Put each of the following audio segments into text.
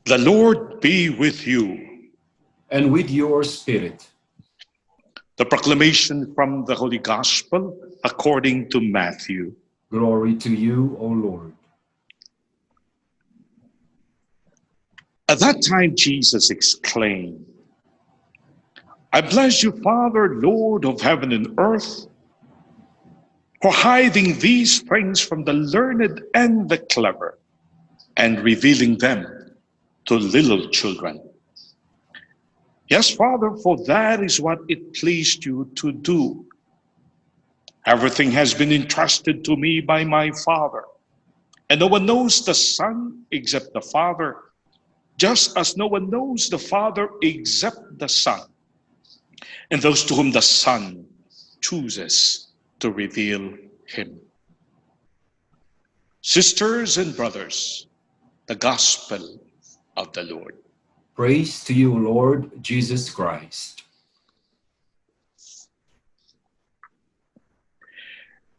The Lord be with you. And with your spirit. The proclamation from the Holy Gospel according to Matthew. Glory to you, O Lord. At that time, Jesus exclaimed, I bless you, Father, Lord of heaven and earth, for hiding these things from the learned and the clever, and revealing them to little children. Yes, Father, for that is what it pleased you to do. Everything has been entrusted to me by my Father, and no one knows the Son except the Father, just as no one knows the Father except the Son, and those to whom the Son chooses to reveal him. Sisters and brothers, the Gospel of the Lord. Praise to you, Lord Jesus Christ.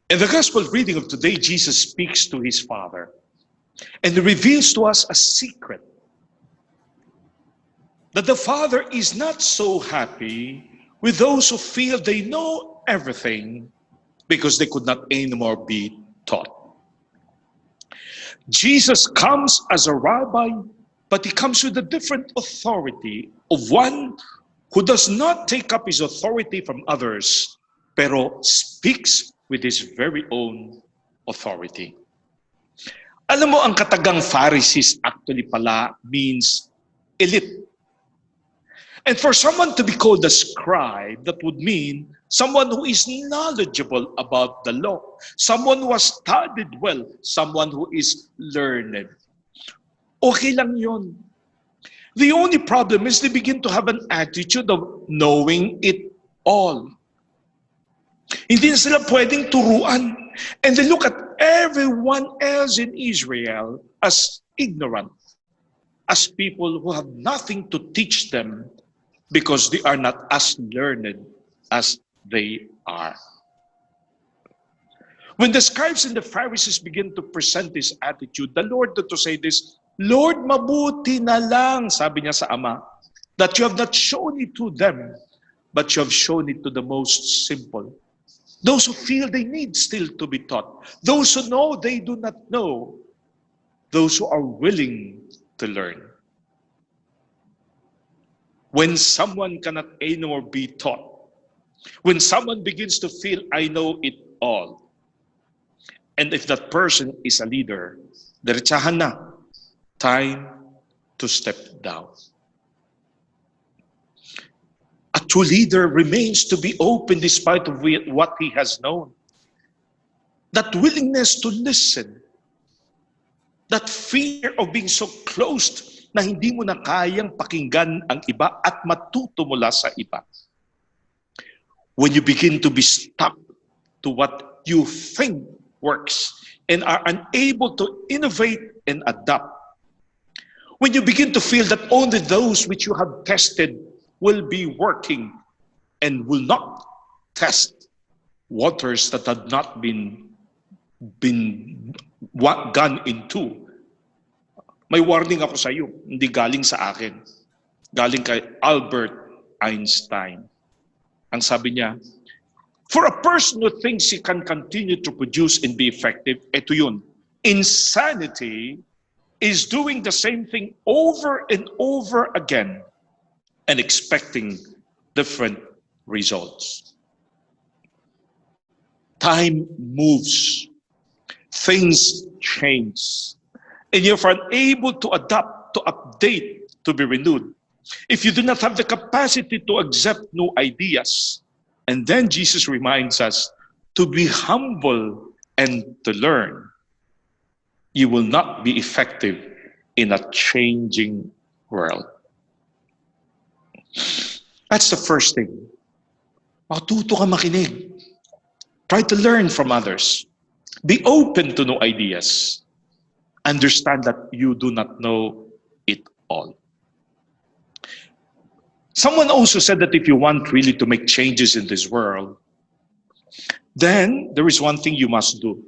In the Gospel reading of today, Jesus speaks to his Father and reveals to us a secret, that the Father is not so happy with those who feel they know everything because they could not anymore be taught. Jesus comes as a rabbi, but he comes with a different authority of one who does not take up his authority from others, pero speaks with his very own authority. Alam mo, ang katagang Pharisees actually pala means elite. And for someone to be called a scribe, that would mean someone who is knowledgeable about the law, someone who has studied well, someone who is learned. Okay lang yun. The only problem is they begin to have an attitude of knowing it all. Hindi na sila pwedeng turuan. And they look at everyone else in Israel as ignorant, as people who have nothing to teach them because they are not as learned as they are. When the scribes and the Pharisees begin to present this attitude, the Lord to say this, Lord, mabuti na lang, sabi niya sa Ama, that you have not shown it to them, but you have shown it to the most simple. Those who feel they need still to be taught. Those who know they do not know. Those who are willing to learn. When someone cannot anymore be taught, when someone begins to feel, I know it all, and if that person is a leader, diretsahan na, time to step down. A true leader remains to be open despite of what he has known. That willingness to listen, that fear of being so closed na hindi mo na kayang pakinggan ang iba at matuto mula sa iba. When you begin to be stuck to what you think works and are unable to innovate and adapt, when you begin to feel that only those which you have tested will be working and will not test waters that have not been gone into. May warning ako sa iyo, hindi galing sa akin. Galing kay Albert Einstein. Ang sabi niya, for a person who thinks he can continue to produce and be effective, ito yun, insanity is doing the same thing over and over again and expecting different results. Time moves. Things change. And you're unable to adapt, to update, to be renewed. If you do not have the capacity to accept new ideas, and then Jesus reminds us to be humble and to learn, you will not be effective in a changing world. That's the first thing. Matuto ka makinig. Try to learn from others. Be open to new ideas. Understand that you do not know it all. Someone also said that if you want really to make changes in this world, then there is one thing you must do.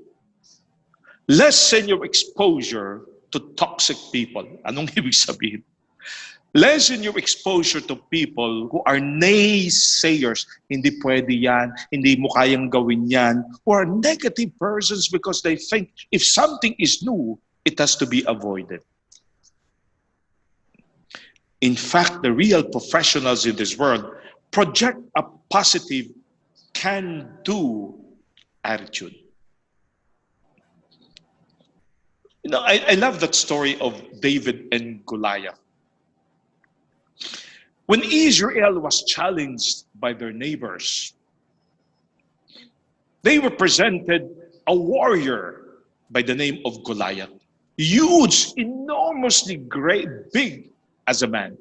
Lessen your exposure to toxic people. Anong ibig sabihin? Lessen your exposure to people who are naysayers. Hindi pwede yan, hindi mo kayang gawin yan. Who are negative persons because they think if something is new, it has to be avoided. In fact, the real professionals in this world project a positive can-do attitude. You know, I love that story of David and Goliath. When Israel was challenged by their neighbors, they were presented a warrior by the name of Goliath. Huge, enormously great, big as a man.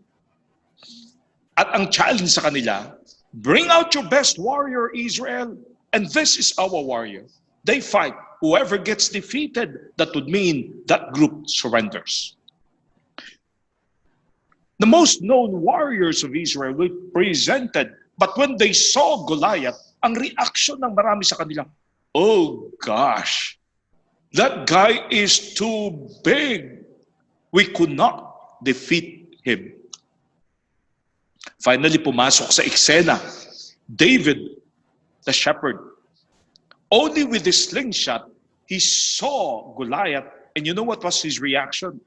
At ang challenge sa kanila, bring out your best warrior, Israel, and this is our warrior. They fight. Whoever gets defeated, that would mean that group surrenders. The most known warriors of Israel were presented, but when they saw Goliath, ang reaction ng marami sa kanila, oh gosh, that guy is too big. We could not defeat him. Finally, pumasok sa eksena, David, the shepherd. Only with his slingshot, he saw Goliath, and you know what was his reaction?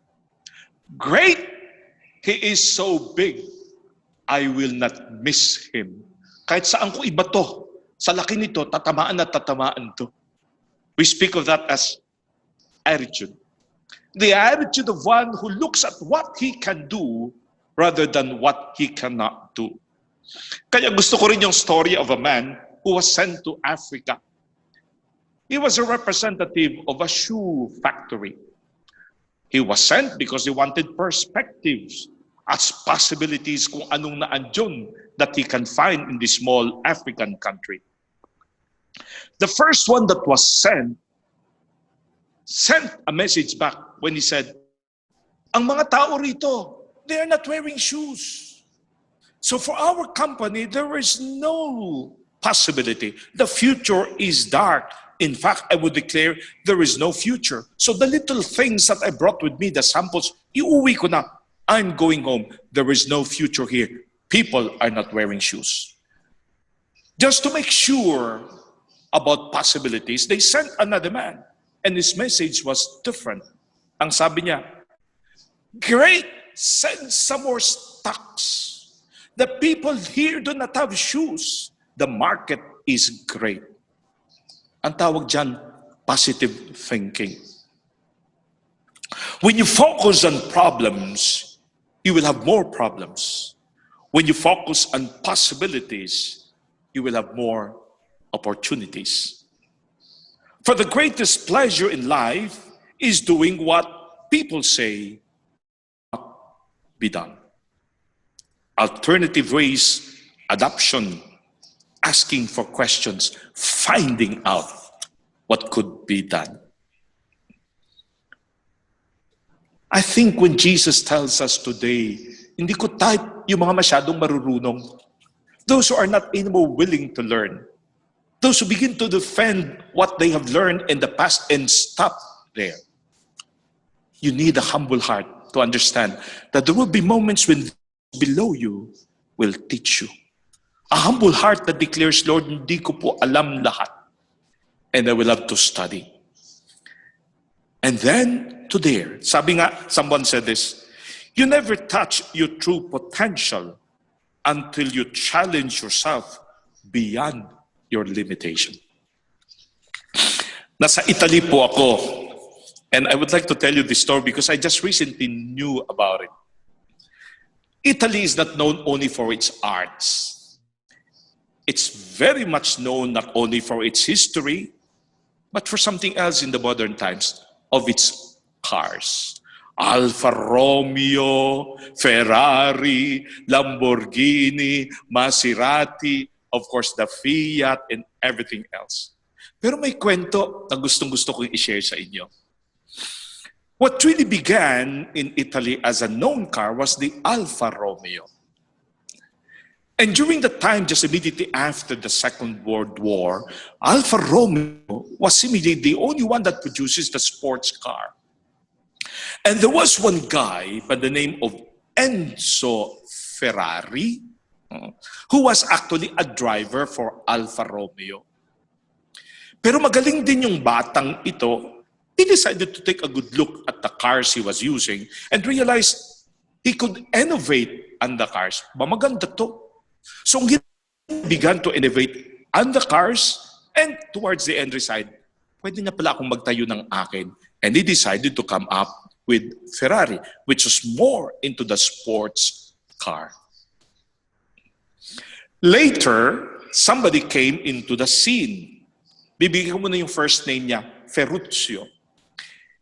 Great! He is so big, I will not miss him. Kahit saan ko iba to, sa laki nito, tatamaan na tatamaan to. We speak of that as attitude. The attitude of one who looks at what he can do rather than what he cannot do. Kaya gusto ko rin yung story of a man who was sent to Africa. He was a representative of a shoe factory. He was sent because he wanted perspectives as possibilities kung anong naandyon that he can find in this small African country. The first one that was sent a message back when he said, ang mga tao rito, they are not wearing shoes. So for our company, there is no possibility. The future is dark. In fact, I would declare there is no future. So the little things that I brought with me, the samples, iuwi ko na. I'm going home. There is no future here. People are not wearing shoes. Just to make sure about possibilities, they sent another man. And his message was different. Ang sabi niya, great, send some more stocks. The people here do not have shoes. The market is great. Ang tawag dyan, positive thinking. When you focus on problems, you will have more problems. When you focus on possibilities, you will have more opportunities. For the greatest pleasure in life is doing what people say be done. Alternative ways, adoption, asking for questions, finding out what could be done. I think when Jesus tells us today, hindi ko type yung mga masyadong marurunong, those who are not anymore willing to learn, those who begin to defend what they have learned in the past and stop there. You need a humble heart to understand that there will be moments when below you will teach you. A humble heart that declares, Lord, hindi ko po alam lahat, and I will have to study. And then to dare. Sabi nga, someone said this, you never touch your true potential until you challenge yourself beyond your limitation. Nasa Italy po ako, and I would like to tell you this story because I just recently knew about it. Italy is not known only for its arts. It's very much known not only for its history, but for something else in the modern times, of its cars. Alfa Romeo, Ferrari, Lamborghini, Maserati, of course the Fiat and everything else. Pero may kwento na gustong-gusto kong i-share sa inyo. What really began in Italy as a known car was the Alfa Romeo. And during the time just immediately after the Second World War, Alfa Romeo was seemingly the only one that produces the sports car. And there was one guy by the name of Enzo Ferrari, who was actually a driver for Alfa Romeo. Pero magaling din yung batang ito. He decided to take a good look at the cars he was using and realized he could innovate on the cars. Maganda to. So he began to innovate on the cars, and towards the end decide, pwede na pala akong magtayo ng akin. And he decided to come up with Ferrari, which was more into the sports car. Later, somebody came into the scene. Bibigyan ko muna yung first name niya, Ferruccio.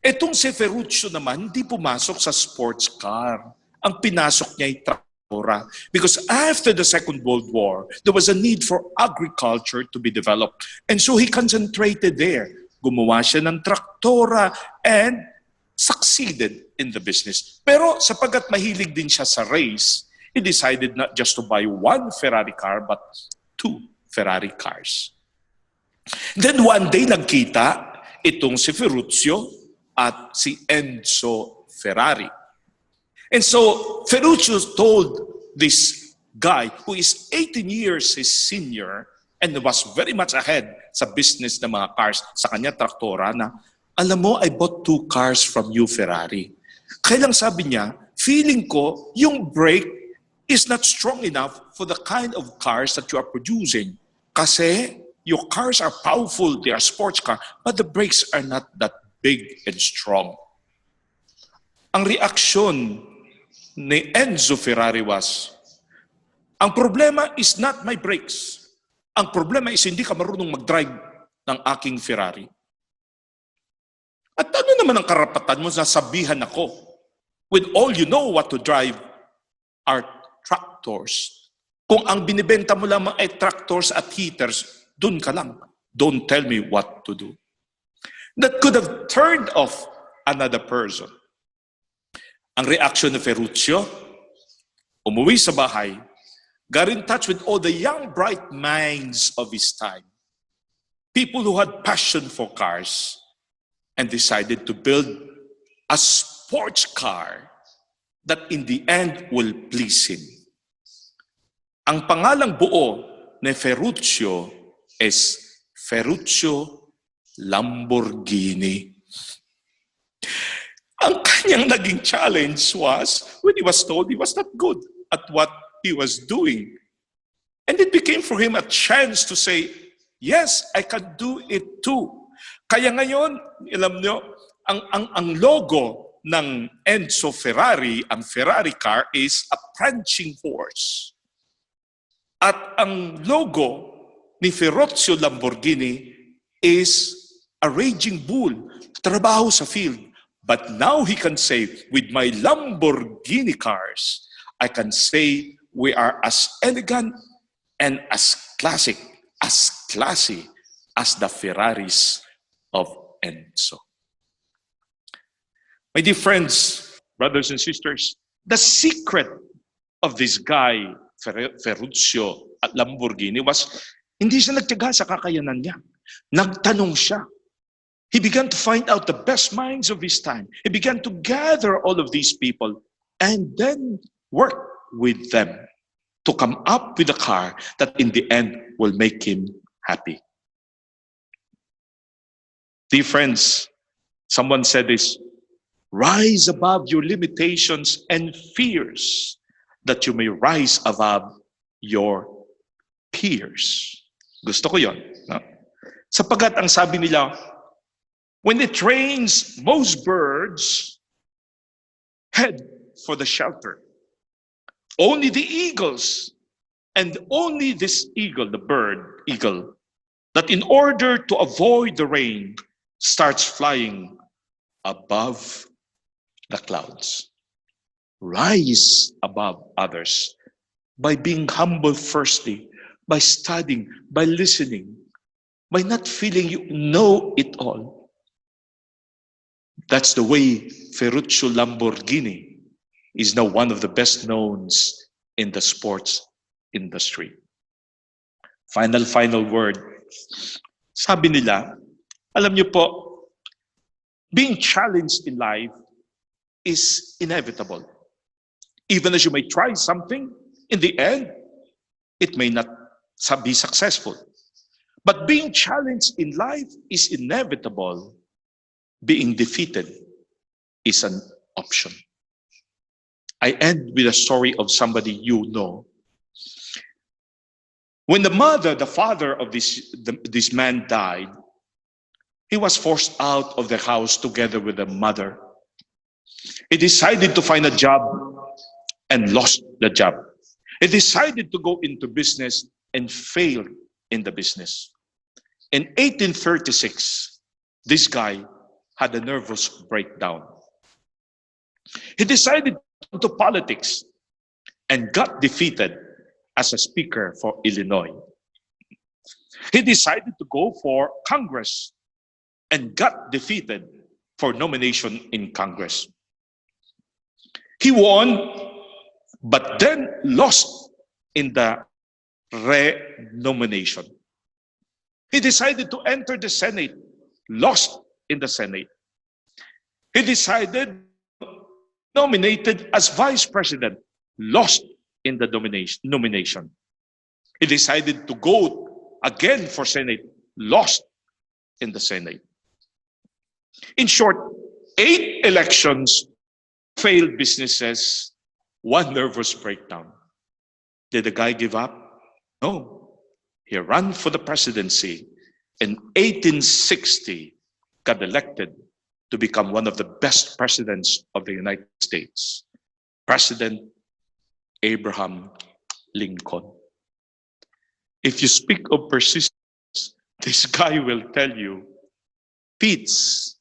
Etong si Ferruccio naman, hindi pumasok sa sports car. Ang pinasok niya ay traktora. Because after the Second World War, there was a need for agriculture to be developed. And so he concentrated there. Gumawa siya ng traktora and succeeded in the business. Pero sapagat mahilig din siya sa race, he decided not just to buy one Ferrari car, but two Ferrari cars. Then one day, nagkita itong si Ferruccio at si Enzo Ferrari. And so, Ferruccio told this guy who is 18 years his senior and was very much ahead sa business ng mga cars, sa kanya traktora, na, alam mo, I bought two cars from you, Ferrari. Kaya lang sabi niya, feeling ko, yung brake is not strong enough for the kind of cars that you are producing. Kasi your cars are powerful, they are sports car, but the brakes are not that big and strong. Ang reaksyon ni Enzo Ferrari was, ang problema is not my brakes. Ang problema is hindi ka marunong mag-drive ng aking Ferrari. At ano naman ang karapatan mo na sabihan ako, with all you know what to drive are tractors. Kung ang binibenta mo lamang ay tractors at heaters, dun ka lang. Don't tell me what to do. That could have turned off another person. Ang reaction ni Ferruccio, umuwi sa bahay, got in touch with all the young, bright minds of his time. People who had passion for cars and decided to build a sports car that in the end will please him. Ang pangalang buo ni Ferruccio is Ferruccio Lamborghini. Ang kanyang naging challenge was when he was told he was not good at what he was doing. And it became for him a chance to say, yes, I can do it too. Kaya ngayon, alam nyo, ang logo ng Enzo Ferrari, ang Ferrari car, is a prancing horse. At ang logo ni Ferruccio Lamborghini is a raging bull, trabaho sa field. But now he can say, with my Lamborghini cars, I can say we are as elegant and as classic, as classy as the Ferraris of Enzo. My dear friends, brothers and sisters, the secret of this guy, Ferruccio at Lamborghini, was hindi siya nagtiyaga sa kakayanan niya. Nagtanong siya. He began to find out the best minds of his time. He began to gather all of these people and then work with them to come up with a car that in the end will make him happy. Dear friends, someone said this, rise above your limitations and fears that you may rise above your peers. Gusto ko yon. No? Sapagat ang sabi nila, when it rains, most birds head for the shelter. Only the eagles, and only this eagle, the bird, eagle, that in order to avoid the rain, starts flying above the clouds. Rise above others by being humble firstly, by studying, by listening, by not feeling you know it all. That's the way Ferruccio Lamborghini is now one of the best knowns in the sports industry. Final word. Sabi nila, alam niyo po, being challenged in life is inevitable. Even as you may try something, in the end, it may not be successful. But being challenged in life is inevitable. Being defeated is an option. I end with a story of somebody you know. When the father of this man died, he was forced out of the house together with the mother. He decided to find a job and lost the job. He decided to go into business and failed in the business. In 1836, this guy had a nervous breakdown. He decided to politics and got defeated as a speaker for Illinois. He decided to go for Congress and got defeated for nomination in Congress. He won, but then lost in the re-nomination. He decided to enter the Senate, lost in the Senate. He decided nominated as vice president, lost in the nomination. He decided to go again for Senate, lost in the Senate. In short, 8 elections, failed businesses, 1 nervous breakdown. Did the guy give up? No. He ran for the presidency. In 1860, got elected to become one of the best presidents of the United States, President Abraham Lincoln. If you speak of persistence, this guy will tell you, defeats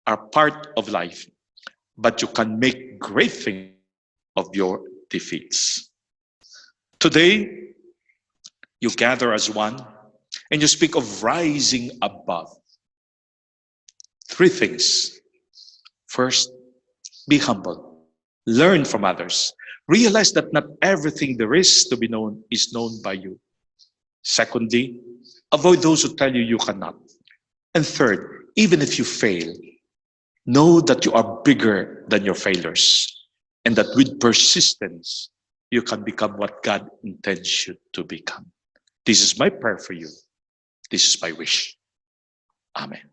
are part of life, but you can make great things of your defeats. Today, you gather as one, and you speak of rising above. 3 things. First, be humble. Learn from others. Realize that not everything there is to be known is known by you. Secondly, avoid those who tell you you cannot. And third, even if you fail, know that you are bigger than your failures, and that with persistence, you can become what God intends you to become. This is my prayer for you. This is my wish. Amen.